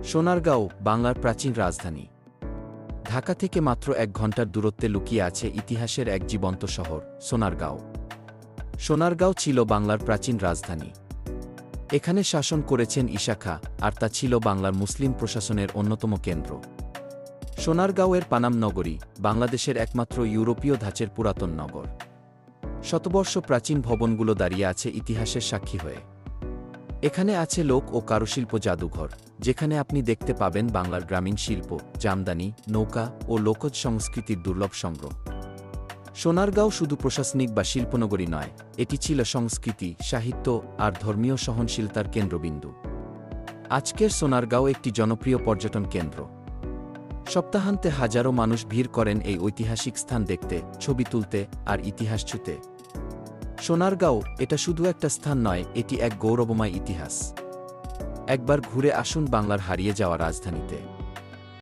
সোনারগাঁও বাংলার প্রাচীন রাজধানী। ঢাকা থেকে মাত্র ১ ঘণ্টার দূরত্বে লুকিয়ে আছে ইতিহাসের এক জীবন্ত শহর সোনারগাঁও। সোনারগাঁও ছিল বাংলার প্রাচীন রাজধানী। এখানে শাসন করেছেন ঈসা খাঁ, আর তা ছিল বাংলার মুসলিম প্রশাসনের অন্যতম কেন্দ্র। সোনারগাঁওয়ের পানাম নগরী বাংলাদেশের একমাত্র ইউরোপীয় ধাঁচের পুরাতন নগর। শতবর্ষ প্রাচীন ভবনগুলো দাঁড়িয়ে আছে ইতিহাসের সাক্ষী হয়ে। এখানে আছে লোক ও কারুশিল্প জাদুঘর, যেখানে আপনি দেখতে পাবেন বাংলার গ্রামীণ শিল্প, জামদানি, নৌকা ও লোকজ সংস্কৃতির দুর্লভ সংগ্রহ। সোনারগাঁও শুধু প্রশাসনিক বা শিল্পনগরী নয়, এটি ছিল সংস্কৃতি, সাহিত্য আর ধর্মীয় সহনশীলতার কেন্দ্রবিন্দু। আজকের সোনারগাঁও একটি জনপ্রিয় পর্যটন কেন্দ্র। সপ্তাহান্তে হাজারো মানুষ ভিড় করেন এই ঐতিহাসিক স্থান দেখতে, ছবি তুলতে আর ইতিহাস ছুঁতে। সোনারগাঁও এটা শুধু একটা স্থান নয়, এটি এক গৌরবময় ইতিহাস। একবার ঘুরে আসুন বাংলার হারিয়ে যাওয়া রাজধানীতে।